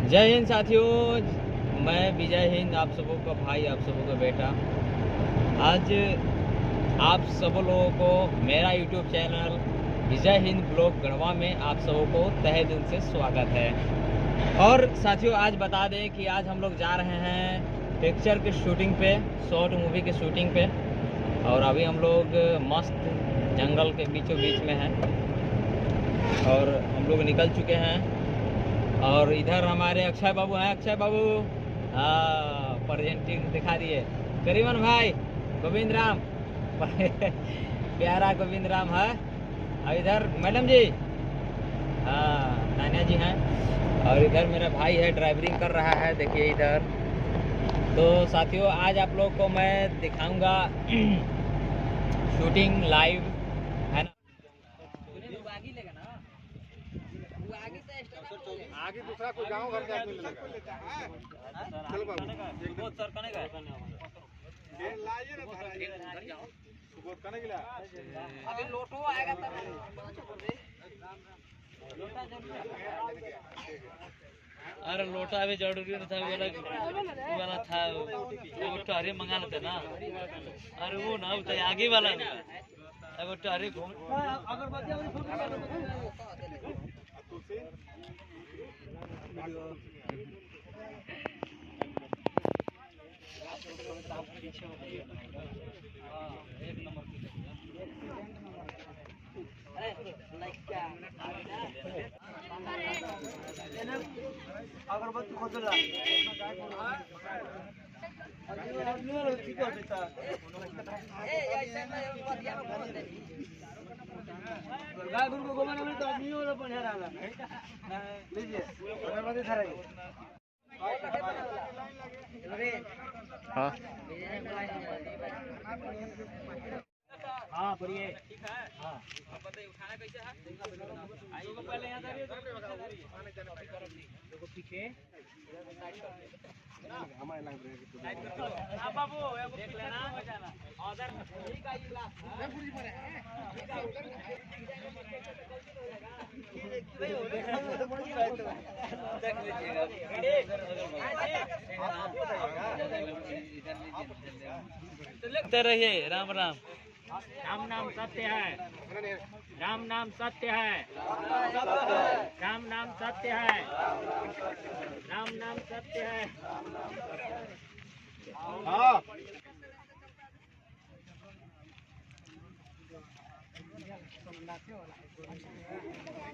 जय हिंद साथियों, मैं विजय हिंद, आप सबों का भाई, आप सबों का बेटा। आज आप सब लोगों को मेरा YouTube चैनल विजय हिंद ब्लॉग गढ़वा में आप सबों को तहे दिल से स्वागत है। और साथियों, आज बता दें कि आज हम लोग जा रहे हैं पिक्चर की शूटिंग पे, शॉर्ट मूवी की शूटिंग पे। और अभी हम लोग मस्त जंगल के बीचों बीच में हैं और हम लोग निकल चुके हैं। और इधर हमारे अक्षय बाबू हैं। अक्षय बाबू, हाँ, प्रेजेंटिंग दिखा दिए। करीमन भाई, गोविंद राम प्यारा गोविंद राम है। और इधर मैडम जी, हाँ, नानिया जी हैं। और इधर मेरा भाई है, ड्राइवरिंग कर रहा है, देखिए इधर। तो साथियों, आज आप लोग को मैं दिखाऊंगा शूटिंग लाइव, है ना। आगे दूसरा कोई गांव घर जाके मिलेगा। चलो बाबू, बहुत सर कने गए ये लाइए ना धारा, घर जाओ सुबह कने गिला। अभी लोटो आएगा तब अरे लोटा अभी जरूरी नहीं था, वाला था वो टहरी मंगा लेते ना। अरे वो ना तो आगे वाला अब वो टहरी घूम अगरबत्ती खोजला गाय गुरु को गोबर में तो आदमी वाला बढ़िया रहा। लीजिए अगरबत्ती धराइए। हाँ हाँ बढ़िया ठीक है। हाँ बताइए, उठाना कैसे है? आइए पहले यहाँ देखो पीछे बाबू देख लेना उधर। देखते रहिए। राम राम। राम नाम सत्य है, राम नाम सत्य है, राम नाम सत्य है, राम नाम सत्य है। हाँ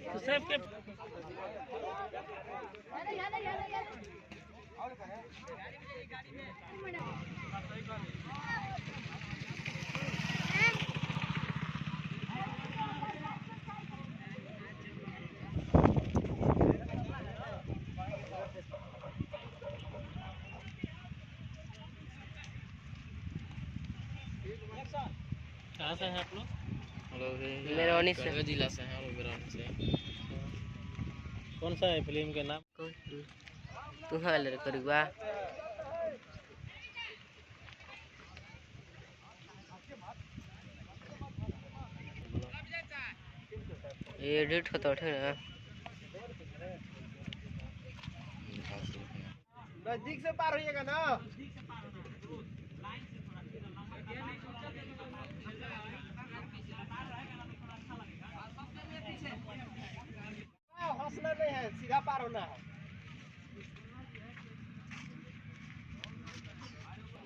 तो सबके कहाँ से हैं आप लोग? मेरौनी से। गढ़वा जिला से हैं और मेरौनी से। कौन सा है फिल्म का नाम? तू हाल करुआ एडिट होता है ना। नजदीक से पार होइएगा ना। हंसना नहीं है, सीधा पार होना है।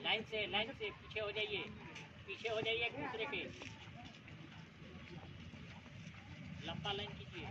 लाइन से पीछे हो जाइए, पीछे हो जाइए एक दूसरे के। लंबा लाइन कीजिए।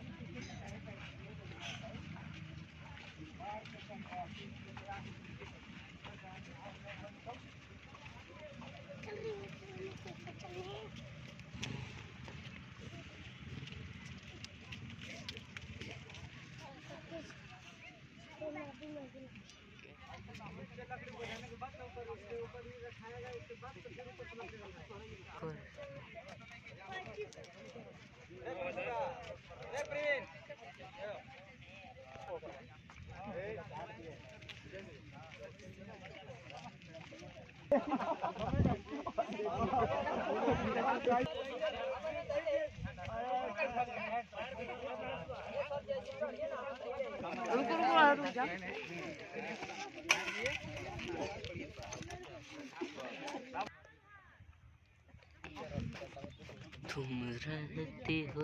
तुम रहते हो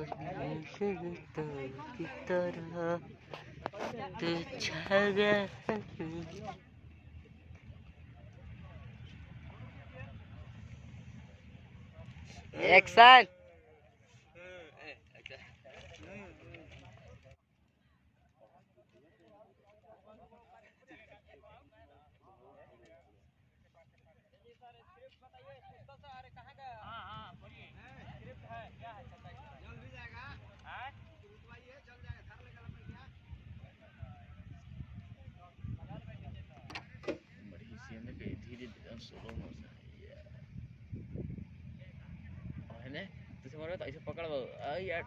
की तरह तू छा गया। एक्शन। तुझे मारो तो ऐसे पकड़ लो यार।